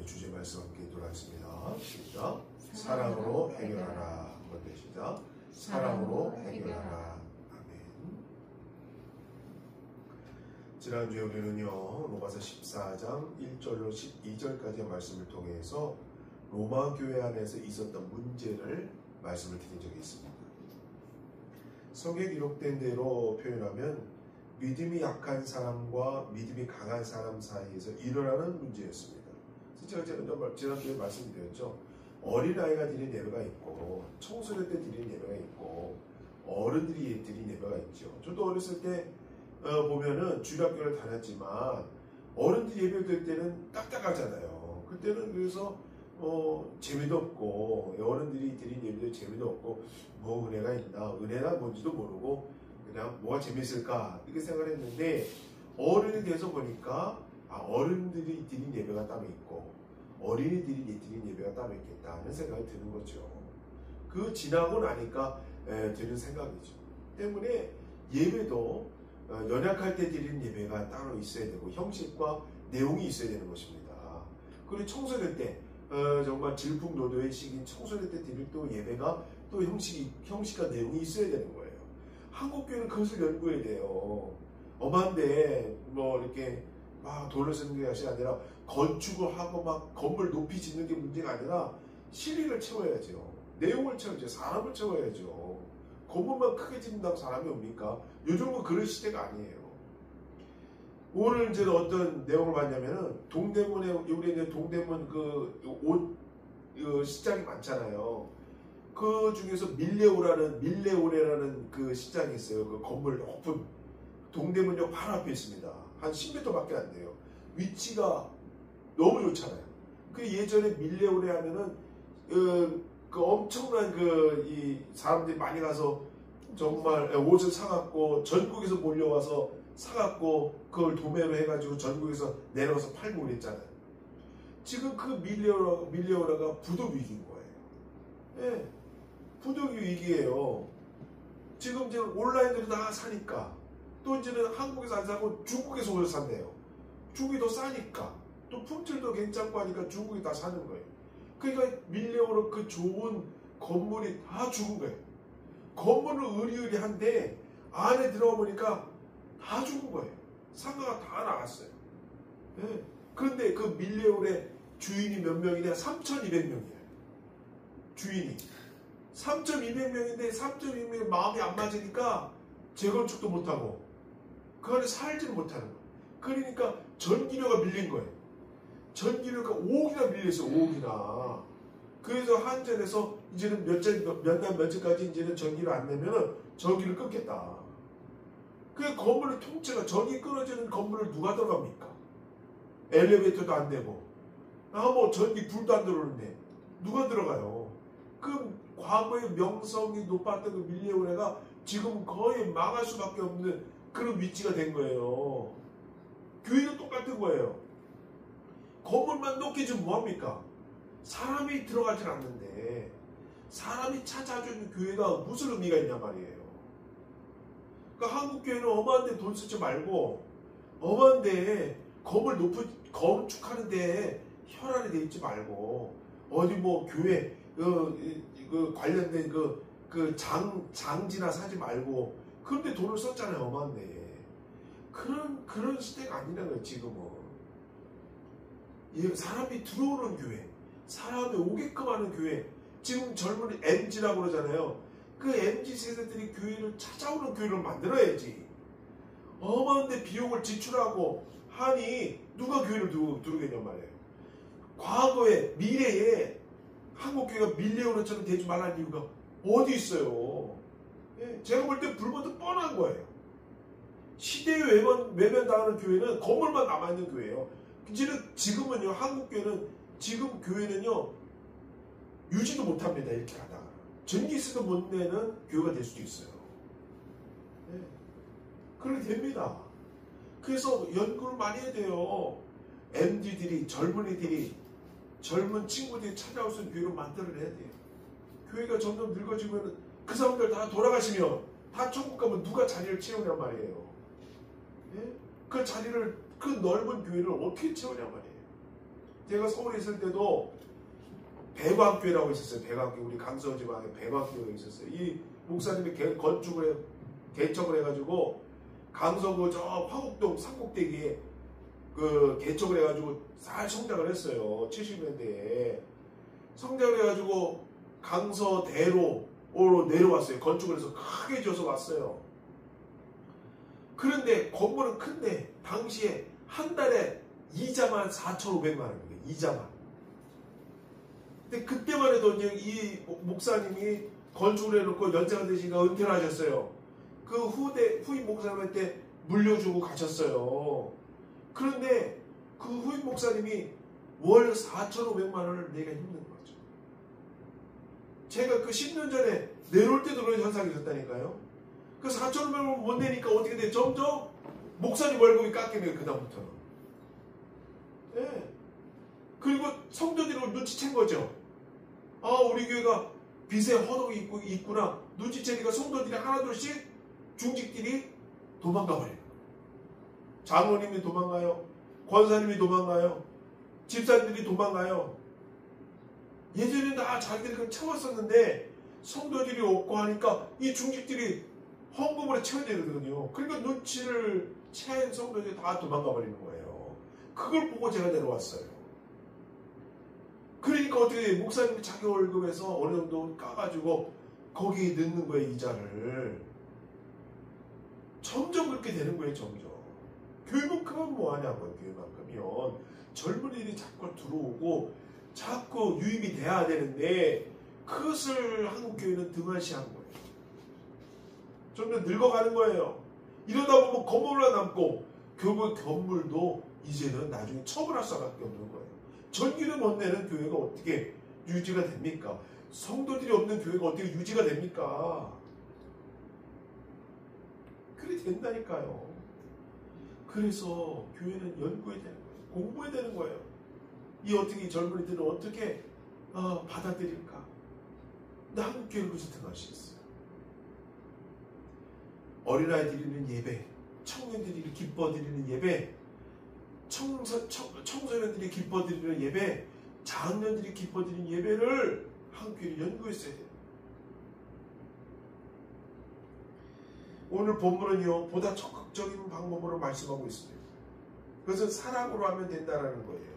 오늘 주제 말씀 함께 돌아가겠습니다. 시작. 사랑으로 해결하라. 한번 시작. 사랑으로 해결하라. 아멘. 지난주에 우리는요, 로마서 14장 1절로 12절까지의 말씀을 통해서 로마 교회 안에서 있었던 문제를 말씀을 드린 적이 있습니다. 성경에 기록된 대로 표현하면 믿음이 약한 사람과 믿음이 강한 사람 사이에서 일어나는 문제였습니다. 제가 지난주에 말씀드렸죠. 어린아이가 드린 예배가 있고 청소년 때 드린 예배가 있고 어른들이 드린 예배가 있죠. 저도 어렸을 때 보면은 주일학교를 다녔지만 어른들이 예배 드릴 때는 딱딱하잖아요. 그때는 그래서 재미도 없고 어른들이 드린 예배도 재미도 없고 뭐 은혜가 있나 은혜가 뭔지도 모르고 그냥 뭐가 재밌을까 이렇게 생각을 했는데 어른이 돼서 보니까 어른들이 드린 예배가 따로 있고 어린이들이 드린 예배가 따로 있겠다는 생각이 드는 거죠. 그 지나고 나니까 드는 생각이죠. 때문에 예배도 연약할 때 드리는 예배가 따로 있어야 되고 형식과 내용이 있어야 되는 것입니다. 그리고 청소년 때 정말 질풍노도의 시기인 청소년 때 드릴 또 예배가 또 형식과 내용이 있어야 되는 거예요. 한국교회는 그것을 연구해야 돼요. 엄한데 뭐 이렇게 막 돌을 쓰는 것이 아니라 건축을 하고 막 건물 높이 짓는 게 문제가 아니라 실리를 채워야죠. 내용을 채워야죠. 사람을 채워야죠. 건물만 크게 짓는다고 사람이 옵니까? 요즘은 그런 시대가 아니에요. 오늘 이제 어떤 내용을 봤냐면은 동대문에 우리 이제 동대문 그 옷 시장이 많잖아요. 그 중에서 밀레오레라는 그 시장이 있어요. 그 건물 높은 동대문역 바로 앞에 있습니다. 한 10m밖에 안 돼요. 위치가 너무 좋잖아요. 그 예전에 밀레오레 하면은 그 엄청난 이 사람들이 많이 가서 정말 옷을 사갖고 전국에서 몰려와서 사갖고 그걸 도매로 해가지고 전국에서 내려와서 팔고 그랬잖아요. 지금 그 밀레오라가 부도 위기인 거예요. 예, 부도 위기예요. 지금 이제 온라인으로 다 사니까 또 이제는 한국에서 안 사고 중국에서 옷을 산대요. 중국이 더 싸니까 또 품질도 괜찮고 하니까 중국이 다 사는 거예요. 그러니까 밀레오라 그 좋은 건물이 다 죽은 거예요. 건물은 으리으리한데 안에 들어가 보니까 다 죽은 거예요. 상가가 다 나갔어요. 네. 그런데 그 밀레오레 주인이 몇 명이냐? 3,200명이에요. 주인이 3,200명인데 3,200명이 마음이 안 맞으니까 재건축도 못하고 그 안에 살지는 못하는 거예요. 그러니까 전기료가 밀린 거예요. 전기료가 5억이나 밀렸어요. 5억이나. 그래서 한전에서 이제는 며칠까지 이제는 전기를 안 내면은 전기를 끊겠다. 그 건물의 통째가 전기 끊어지는 건물을 누가 들어갑니까? 엘리베이터도 안 되고 뭐 전기 불도 안 들어오는데 누가 들어가요? 그 과거의 명성이 높았던 그 밀레오레가 지금 거의 망할 수밖에 없는 그런 위치가 된 거예요. 교회도 똑같은 거예요. 건물만 높게 좀 뭐합니까? 사람이 들어가질 않는데 사람이 찾아주는 교회가 무슨 의미가 있냐 말이에요. 그러니까 한국교회는 어마한데 돈 쓰지 말고 어마한데 건물 건축하는데 혈안이 돼 있지 말고 어디 뭐 교회 그 관련된 그 장지나 사지 말고 그런데 돈을 썼잖아요. 어마한데 그런 시대가 아니라는 거예요. 지금은 사람이 들어오는 교회, 사람이 오게끔 하는 교회. 지금 젊은 MZ라고 그러잖아요. 그 MZ 세대들이 교회를 찾아오는 교회를 만들어야지. 어마한데 비용을 지출하고 하니 누가 교회를 들어오겠냔 말이에요. 과거에 미래에 한국교회가 밀레오레처럼 되지 말라는 이유가 어디 있어요? 예, 제가 볼 때 불보듯 뻔한 거예요. 시대에 외면당하는 교회는 건물만 남아있는 교회예요. 지금은요, 한국교회는 지금 교회는요 유지도 못합니다. 이렇게 하다가 전기세도 못 내는 교회가 될 수도 있어요. 네. 그렇게 됩니다. 그래서 연구를 많이 해야 돼요. MZ들이 젊은 친구들이 찾아올 수 있는 교회를 만들어내야 돼요. 교회가 점점 늙어지면 그 사람들 다 돌아가시면 다 천국 가면 누가 자리를 채우냔 말이에요. 네? 그 자리를 그 넓은 교회를 어떻게 채우냔 말이에요. 제가 서울에 있을 때도 백왕교회라고 있었어요. 백왕교, 우리 강서 지방에 백왕교회가 있었어요. 이 목사님이 개척을 해가지고 강서구 저 화곡동 산꼭대기에 그 개척을 해가지고 잘 성장을 했어요. 70년대에 성장을 해가지고 강서 대로로 내려왔어요. 건축을 해서 크게 지어서 왔어요. 그런데 건물은 큰데 당시에 한 달에 이자만 4,500만 원이에요. 이자만. 근데 그때만 해도 이제 이 목사님이 건축을 해놓고 연세가 되시니까 은퇴를 하셨어요. 그 후임 목사님한테 물려주고 가셨어요. 그런데 그 후임 목사님이 월 4,500만 원을 내기가 힘든 거죠. 제가 그 10년 전에 내려올 때도 그런 현상이 있었다니까요. 그 4,500만 원 못 내니까 어떻게 돼? 점점 목사님 월급이 깎이네요. 그다음부터는. 네. 그리고 성도들이 눈치챈 거죠. 아, 우리 교회가 빚에 허덕이 있구나. 눈치채니까 성도들이 하나둘씩 중직들이 도망가 버려요. 장로님이 도망가요. 권사님이 도망가요. 집사님들이 도망가요. 예전에는 다 자기들이 그걸 채웠었는데 성도들이 없고 하니까 이 중직들이 헌금으로 채워야 되거든요. 그러니까 눈치를 채인 성도들이 다 도망가 버리는 거예요. 그걸 보고 제가 내려왔어요. 그러니까 어떻게 돼? 목사님이 자기 월급에서 어느 정도 까가지고 거기에 넣는 거예요. 이자를. 점점 그렇게 되는 거예요. 점점. 교회만큼은 뭐하냐고요. 교회만큼이면 젊은이들이 자꾸 들어오고 자꾸 유입이 돼야 되는데 그것을 한국교회는 등한시한 거예요. 점점 늙어가는 거예요. 이러다 보면 건물로 남고 결국 건물도 이제는 나중에 처분할 수밖에 없는 거예요. 전기를 못 내는 교회가 어떻게 유지가 됩니까? 성도들이 없는 교회가 어떻게 유지가 됩니까? 그래 된다니까요. 그래서 교회는 연구해야 되는 거예요. 공부해야 되는 거예요. 이 어떻게 젊은이들은 어떻게 받아들일까? 나 한국교회를 그래서 등한시했어요. 어린아이 드리는 예배, 청년들이 기뻐 드리는 예배, 청소년들이 기뻐 드리는 예배, 장년들이 기뻐 드리는 예배를 한국교회를 연구했어야 돼요. 오늘 본문은요, 보다 적극적인 방법으로 말씀하고 있습니다. 그것은 사랑으로 하면 된다는 거예요.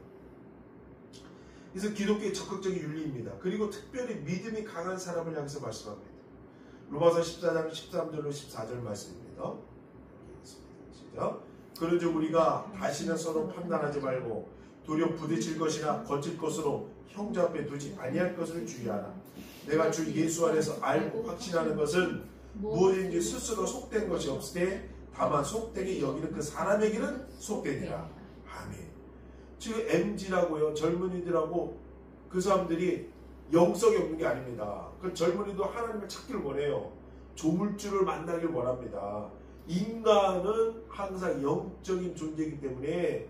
그래서 기독교의 적극적인 윤리입니다. 그리고 특별히 믿음이 강한 사람을 향해서 말씀합니다. 로마서 14장 13절로 14절 말씀입니다. 시작. 그런즉 우리가 다시는 서로 판단하지 말고 도리어 부딪힐 것이나 거칠 것으로 형제 앞에 두지 아니할 것을 주의하라. 내가 주 예수 안에서 알고 확신하는 것은 무엇인지 스스로 속된 것이 없으되 다만 속되게 여기는 그 사람에게는 속되니라. 아멘. 지금 MZ라고요. 젊은이들하고 그 사람들이 영성이 없는 게 아닙니다. 그 젊은이도 하나님을 찾기를 원해요. 조물주를 만나길 원합니다. 인간은 항상 영적인 존재이기 때문에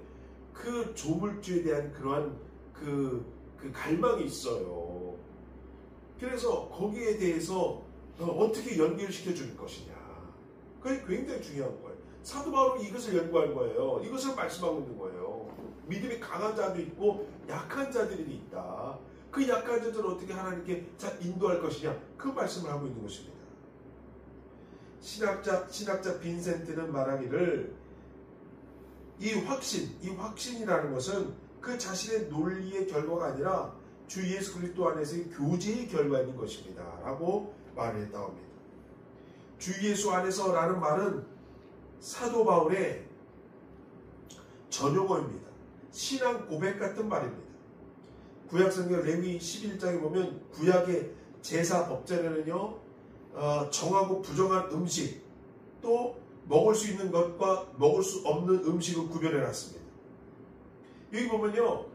그 조물주에 대한 그러한 그 갈망이 있어요. 그래서 거기에 대해서 어떻게 연결시켜 줄 것이냐. 그게 굉장히 중요한 거예요. 사도 바울은 이것을 연구한 거예요. 이것을 말씀하고 있는 거예요. 믿음이 강한 자도 있고 약한 자들이 있다. 그 약한 자들을 어떻게 하나님께 인도할 것이냐. 그 말씀을 하고 있는 것입니다. 신학자 빈센트는 말하기를 이 확신이라는 것은 그 자신의 논리의 결과가 아니라 주 예수 그리스도 안에서의 교제의 결과인 것입니다. 라고 말을 했다고 합니다. 주 예수 안에서라는 말은 사도 바울의 전용어입니다. 신앙 고백 같은 말입니다. 구약성경 레위 11장에 보면 구약의 제사 법전에는요, 정하고 부정한 음식, 또 먹을 수 있는 것과 먹을 수 없는 음식을 구별해 놨습니다. 여기 보면요,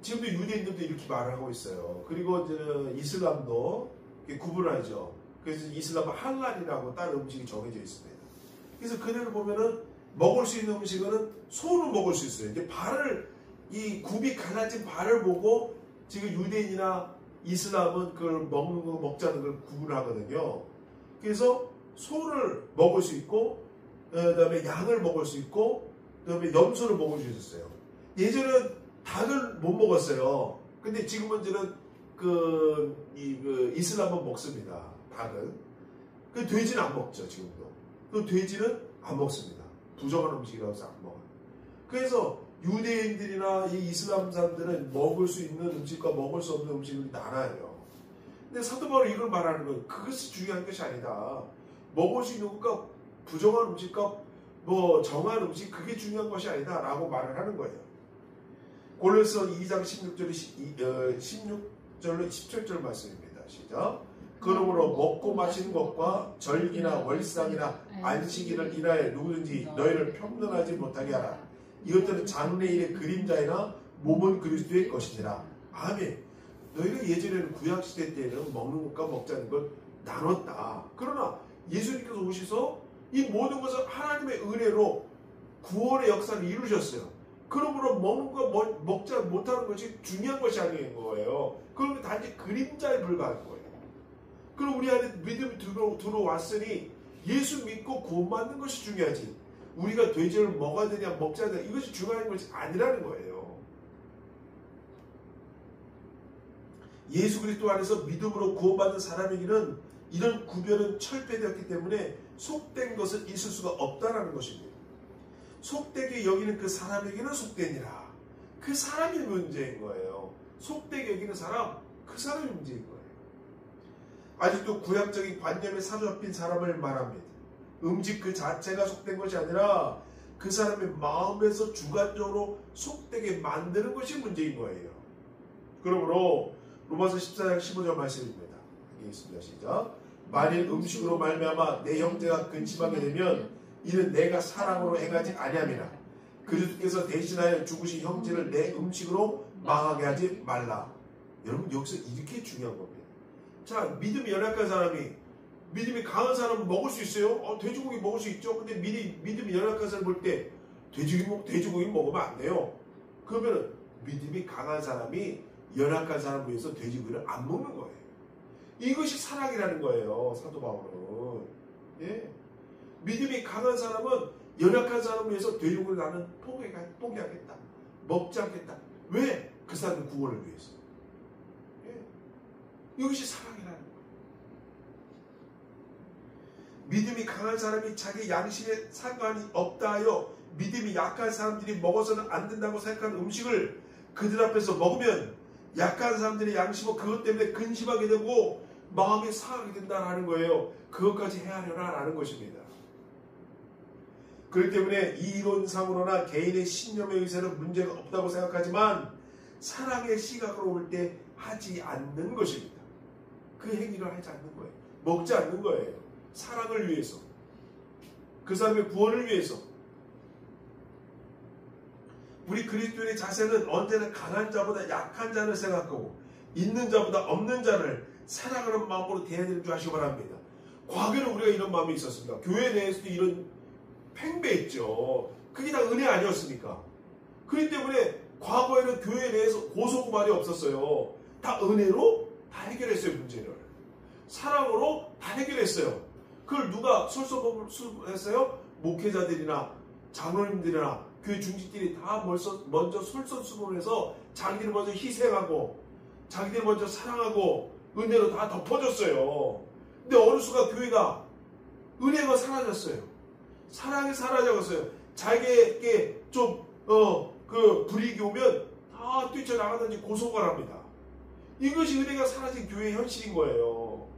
지금도 유대인들도 이렇게 말을 하고 있어요. 그리고 이슬람도 구분하죠. 그래서 이슬람은 할랄이라고 다른 음식이 정해져 있습니다. 그래서 그들을 보면은 먹을 수 있는 음식은 소는 먹을 수 있어요. 이제 이 굽이 갈라진 발을 보고 지금 유대인이나 이슬람은 그걸 먹는 거 먹자는 걸 구분하거든요. 그래서 소를 먹을 수 있고, 그다음에 양을 먹을 수 있고, 그다음에 염소를 먹어주셨어요. 예전에는 닭을 못 먹었어요. 근데 지금은 이슬람은 먹습니다. 닭은. 그 돼지는 안 먹죠, 지금도. 그 돼지는 안 먹습니다. 부정한 음식이라고 해서 안 먹어요. 그래서 유대인들이나 이 이슬람 사람들은 먹을 수 있는 음식과 먹을 수 없는 음식이 나눠요. 근데 사도 바울이 이걸 말하는 거예요. 그것이 중요한 것이 아니다. 먹을 수 있는 것과 부정한 음식과 정한 음식, 그게 중요한 것이 아니다 라고 말을 하는 거예요. 골로새 2장 16절로 17절 말씀입니다. 시작. 그러므로 먹고 마시는 것과 절기나 월상이나 안식일을 인하여 누구든지 너희를 편론하지 못하게 하라. 이것들은 장래 일의 그림자이나 몸은 그리스도의 것이니라. 아멘. 너희가 예전에는 구약시대 때는 먹는 것과 먹지 않는 걸 나눴다. 그러나 예수님께서 오셔서 이 모든 것을 하나님의 은혜로 구원의 역사를 이루셨어요. 그러므로 먹는 거 먹지 못하는 것이 중요한 것이 아닌 거예요. 그러면 단지 그림자에 불과한 거예요. 그럼 우리 안에 믿음이 들어왔으니 예수 믿고 구원받는 것이 중요하지. 우리가 돼지를 먹어야 되냐 먹지 않냐 이것이 중요한 것이 아니라는 거예요. 예수 그리스도 안에서 믿음으로 구원받은 사람에게는 이런 구별은 철폐되었기 때문에 속된 것은 있을 수가 없다라는 것입니다. 속되게 여기는 그 사람에게는 속되니라. 그 사람이 문제인 거예요. 속되게 여기는 사람, 그 사람이 문제인 거예요. 아직도 구약적인 관념에 사로잡힌 사람을 말합니다. 음식 그 자체가 속된 것이 아니라 그 사람의 마음에서 주관적으로 속되게 만드는 것이 문제인 거예요. 그러므로 로마서 14장 15절 말씀입니다. 여기 있습니다. 시작. 만일 음식으로 말미암아 내 형제가 근심하게 되면 이는 내가 사랑으로 행하지 아니함이라. 그리스도께서 대신하여 죽으신 형제를 내 음식으로 망하게 하지 말라. 여러분 여기서 이렇게 중요한 겁니다. 자, 믿음이 연약한 사람이 믿음이 강한 사람은 먹을 수 있어요? 돼지고기 먹을 수 있죠. 근데 믿음이 연약한 사람 볼 때 돼지고기 먹으면 안 돼요. 그러면 믿음이 강한 사람이 연약한 사람을 위해서 돼지고기를 안 먹는 거예요. 이것이 사랑이라는 거예요. 사도 바울은. 예. 믿음이 강한 사람은 연약한 사람을 위해서 돼지고기를 나는 포기하겠다. 먹지 않겠다. 왜? 그 사람의 구원을 위해서. 예. 이것이 사랑이라는 거예요. 믿음이 강한 사람이 자기 양심에 상관이 없다 하여 믿음이 약한 사람들이 먹어서는 안 된다고 생각하는 음식을 그들 앞에서 먹으면 약한 사람들의 양심은 그것 때문에 근심하게 되고 마음이 상하게 된다는 거예요. 그것까지 헤아려라라는 것입니다. 그렇기 때문에 이론상으로나 개인의 신념의 의사는 문제가 없다고 생각하지만 사랑의 시각으로 볼 때 하지 않는 것입니다. 그 행위를 하지 않는 거예요. 먹지 않는 거예요. 사랑을 위해서. 그 사람의 구원을 위해서. 우리 그리스도인의 자세는 언제나 강한 자보다 약한 자를 생각하고 있는 자보다 없는 자를 사랑하는 마음으로 대해야 되는 줄 아시기 바랍니다. 과거에는 우리가 이런 마음이 있었습니다. 교회 내에서도 이런 팽배했죠. 그게 다 은혜 아니었습니까? 그렇기 때문에 과거에는 교회 내에서 고소고발이 없었어요. 다 은혜로 다 해결했어요. 문제를. 사랑으로 다 해결했어요. 그걸 누가 솔선수범했어요? 목회자들이나 장로님들이나 교회 중직들이 다 먼저 솔선수범해서 자기들 먼저 희생하고 자기들 먼저 사랑하고 은혜로 다 덮어줬어요. 근데 어느 순간 교회가 은혜가 사라졌어요. 사랑이 사라져갔어요. 자기에게 좀 불이익이 오면 다 뛰쳐나가든지 고소를 합니다. 이것이 은혜가 사라진 교회의 현실인 거예요.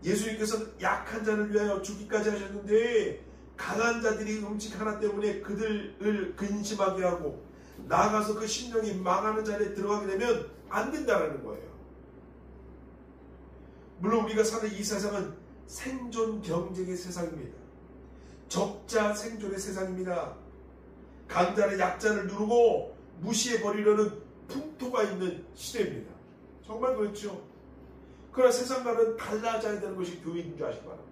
예수님께서는 약한 자를 위하여 죽기까지 하셨는데 강한 자들이 음식 하나 때문에 그들을 근심하게 하고 나아가서 그 심령이 망하는 자리에 들어가게 되면 안 된다는 거예요. 물론 우리가 사는 이 세상은 생존 경쟁의 세상입니다. 적자 생존의 세상입니다. 강자는 약자를 누르고 무시해버리려는 풍토가 있는 시대입니다. 정말 그렇죠. 그러나 세상과는 달라져야 되는 것이 교회인 줄 아시기 바랍니다.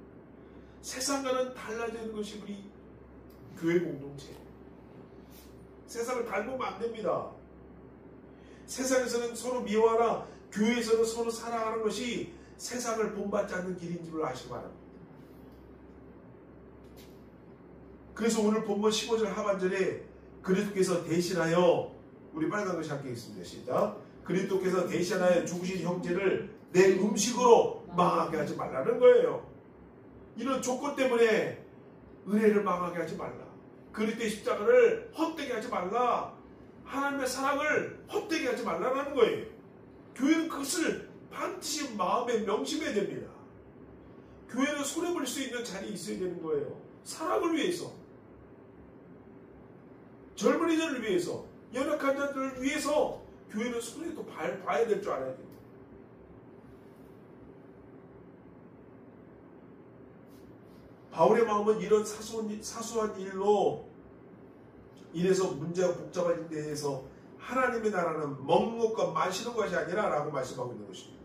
세상과는 달라져야 되는 것이 우리 교회 공동체. 세상을 닮으면 안 됩니다. 세상에서는 서로 미워하나 교회에서는 서로 사랑하는 것이 세상을 본받지 않는 길인 줄 아시기 바랍니다. 그래서 오늘 본문 15절 하반절에 그리스도께서 대신하여, 우리 빨간 글씨 함께 있습니다. 시작. 그리스도께서 대신하여 죽으신 형제를 내 음식으로 망하게 하지 말라는 거예요. 이런 조건 때문에 은혜를 망하게 하지 말라. 그리스도의 십자가를 헛되게 하지 말라. 하나님의 사랑을 헛되게 하지 말라는 거예요. 교회는 그것을 반드시 마음에 명심해야 됩니다. 교회는 손해볼 수 있는 자리에 있어야 되는 거예요. 사랑을 위해서, 젊은이들을 위해서, 연약한 자들을 위해서 교회는 손해도 봐야 될 줄 알아야 됩니다. 바울의 마음은 이런 사소한 일로 이래서 문제가 복잡해진 데에서 하나님의 나라는 먹는 것과 마시는 것이 아니라 라고 말씀하고 있는 것입니다.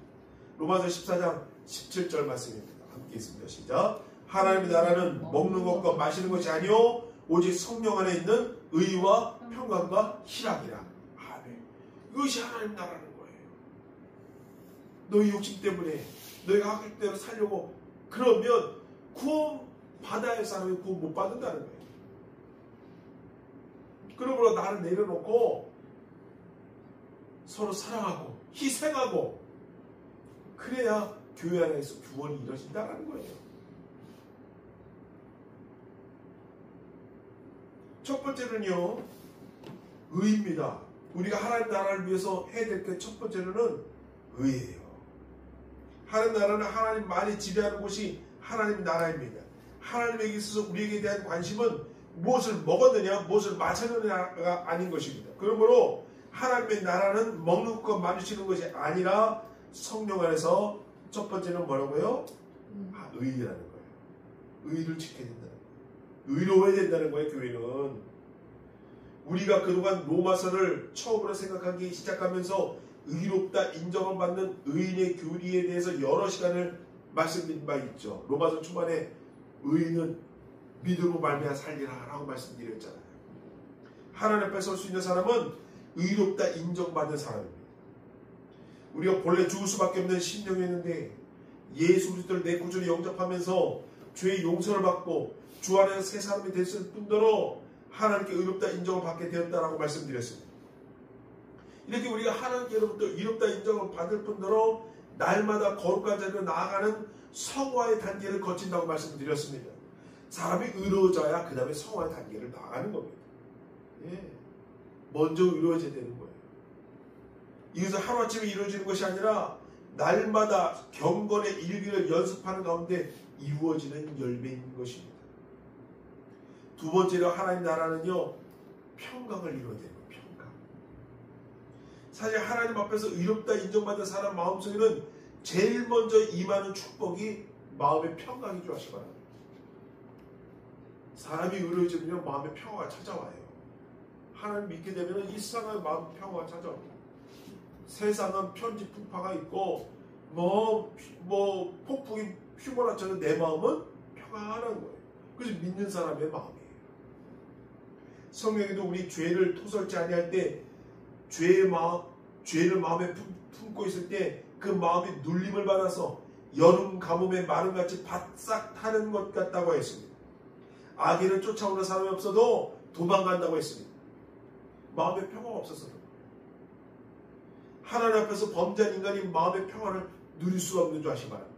로마서 14장 17절 말씀입니다. 함께 있습니다. 시작. 하나님의 나라는 먹는 것과 마시는 것이 아니요 오직 성령 안에 있는 의와 평강과 희락이라. 아멘. 이것이 하나님 나라는 거예요. 너희 욕심 때문에 너희가 하고 싶은 대로 살려고 그러면 구원 받아야 할 사람이 구원 못 받는다는 거예요. 그러므로 나를 내려놓고 서로 사랑하고 희생하고 그래야 교회 안에서 구원이 이루어진다는 거예요. 첫 번째는요, 의입니다. 우리가 하나님 나라를 위해서 해야 될 게 첫 번째로는 의예요. 하나님 나라는 하나님만이 지배하는 곳이 하나님 나라입니다. 하나님에게 있어서 우리에게 대한 관심은 무엇을 먹었느냐, 무엇을 마셨느냐가 아닌 것입니다. 그러므로 하나님의 나라는 먹는 것과 마시는 것이 아니라 성령 안에서 첫 번째는 뭐라고요? 의라는 거예요. 의를 지켜야 된다는 거예요. 의로워야 된다는 거예요. 교회는. 우리가 그동안 로마서를 처음으로 생각하기 시작하면서 의롭다 인정을 받는 의인의 교리에 대해서 여러 시간을 말씀드린 바 있죠. 로마서 초반에 의인은 믿음으로 말미암아 살리라 라고 말씀드렸잖아요. 하나님 앞에 설 수 있는 사람은 의롭다 인정받는 사람입니다. 우리가 본래 죽을 수밖에 없는 심령이었는데 예수 그리스도를 내 구주로 영접하면서 죄의 용서를 받고 주 안에서 새 사람이 됐을 뿐더러 하나님께 의롭다 인정을 받게 되었다라고 말씀드렸습니다. 이렇게 우리가 하나님께로부터 의롭다 인정을 받을 뿐더러 날마다 거룩한 자리로 나아가는 성화의 단계를 거친다고 말씀드렸습니다. 사람이 의로워져야 그 다음에 성화의 단계를 나아가는 겁니다. 예. 먼저 의로워져야 되는 거예요. 이것은 하루아침에 이루어지는 것이 아니라 날마다 경건의 일기를 연습하는 가운데 이루어지는 열매인 것입니다. 두 번째로 하나님 나라는요, 평강을 이루어야 돼요. 평강. 사실 하나님 앞에서 의롭다 인정받는 사람 마음속에는 제일 먼저 임하는 축복이 마음의 평강인 줄 아시기 바랍니다. 사람이 의로워지면 마음의 평화가 찾아와요. 하나님 믿게 되면 이 세상에 마음 평화가 찾아옵니다. 세상은 편지풍파가 있고 폭풍이 휘몰아쳐도 내 마음은 평안한 거예요. 그래서 믿는 사람의 마음이에요. 성경에도 우리 죄를 토설지 아니할 때 죄를 마음에 품고 있을 때 그 마음이 눌림을 받아서 여름 가뭄에 마름같이 바싹 타는 것 같다고 했습니다. 악인을 쫓아오는 사람이 없어도 도망간다고 했습니다. 마음의 평화가 없어서 하나님 앞에서 범죄한 인간이 마음의 평화를 누릴 수가 없는 줄 아시기 바랍니다.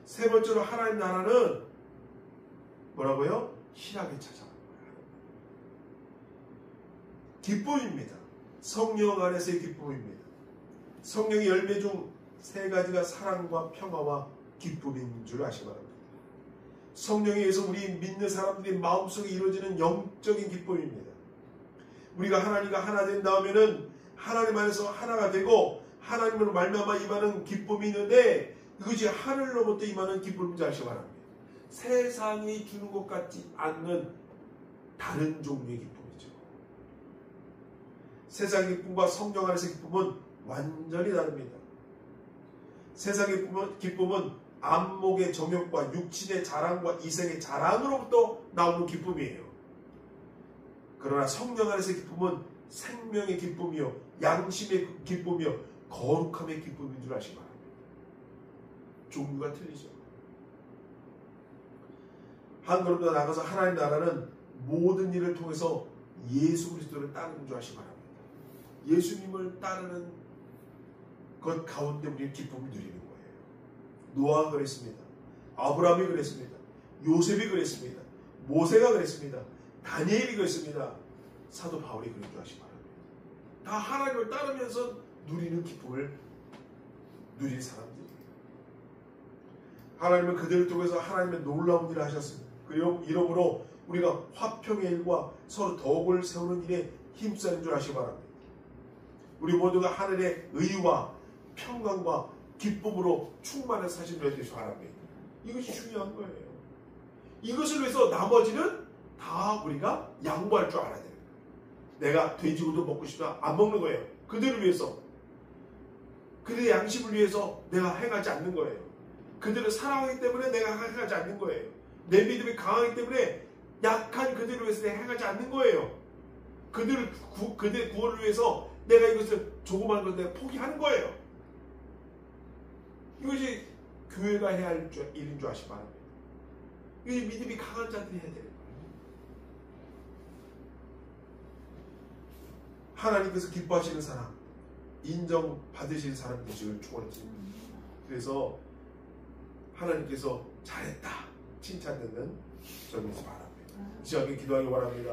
세 번째로 하나님 나라는 뭐라고요? 희락이 찾아오는 거예요. 기쁨입니다. 성령 안에서의 기쁨입니다. 성령의 열매 중 세 가지가 사랑과 평화와 기쁨인 줄 아시기 바랍니다. 성령에 의해서 우리 믿는 사람들이 마음속에 이루어지는 영적인 기쁨입니다. 우리가 하나님과 하나 된 다음에는 하나님 안에서 하나가 되고 하나님으로 말미암아 임하는 기쁨이 있는데 이것이 하늘로부터 임하는 기쁨인 줄 아시기 바랍니다. 세상이 주는 것 같지 않는 다른 종류의 기쁨이죠. 세상의 기쁨과 성령 안에서의 기쁨은 완전히 다릅니다. 세상의 기쁨은 안목의 정욕과 육신의 자랑과 이생의 자랑으로부터 나오는 기쁨이에요. 그러나 성령 안에서의 기쁨은 생명의 기쁨이요, 양심의 기쁨이요, 거룩함의 기쁨인 줄 아시기 바랍니다. 종류가 틀리죠. 한 걸음 더 나가서 하나님 나라는 모든 일을 통해서 예수 그리스도를 따르는 줄 아시기 바랍니다. 예수님을 따르는 것 가운데 우리는 기쁨을 누리는 거예요. 노아가 그랬습니다. 아브라함이 그랬습니다. 요셉이 그랬습니다. 모세가 그랬습니다. 다니엘이 그랬습니다. 사도 바울이 그런 줄 아시기 바랍니다. 다 하나님을 따르면서 누리는 기쁨을 누린 사람들이에요. 하나님은 그들을 통해서 하나님의 놀라운 일을 하셨습니다. 그리고 이러므로 우리가 화평의 일과 서로 덕을 세우는 일에 힘쓰는 줄 아시기 바랍니다. 우리 모두가 하늘의 의와 평강과 기쁨으로 충만한 사실을 되시기 바랍니다. 이것이 중요한 거예요. 이것을 위해서 나머지는 다 우리가 양보할 줄 알아야 돼요. 내가 돼지고도 먹고 싶다 안 먹는 거예요. 그들을 위해서, 그들의 양심을 위해서 내가 행하지 않는 거예요. 그들을 사랑하기 때문에 내가 행하지 않는 거예요. 내 믿음이 강하기 때문에 약한 그들을 위해서 내가 행하지 않는 거예요. 그들의 구원을 위해서 내가 이것을 조그만 것을 내가 포기하는 거예요. 이것이 교회가 해야 할 일인 줄 아시기 바랍니다. 이 믿음이 강한 자들이 해야 돼요. 하나님께서 기뻐하시는 사람, 인정받으시는 사람 되시길 축원합니다. 그래서 하나님께서 잘했다 칭찬 듣는 저는 바랍니다. 지하게 기도하기 바랍니다.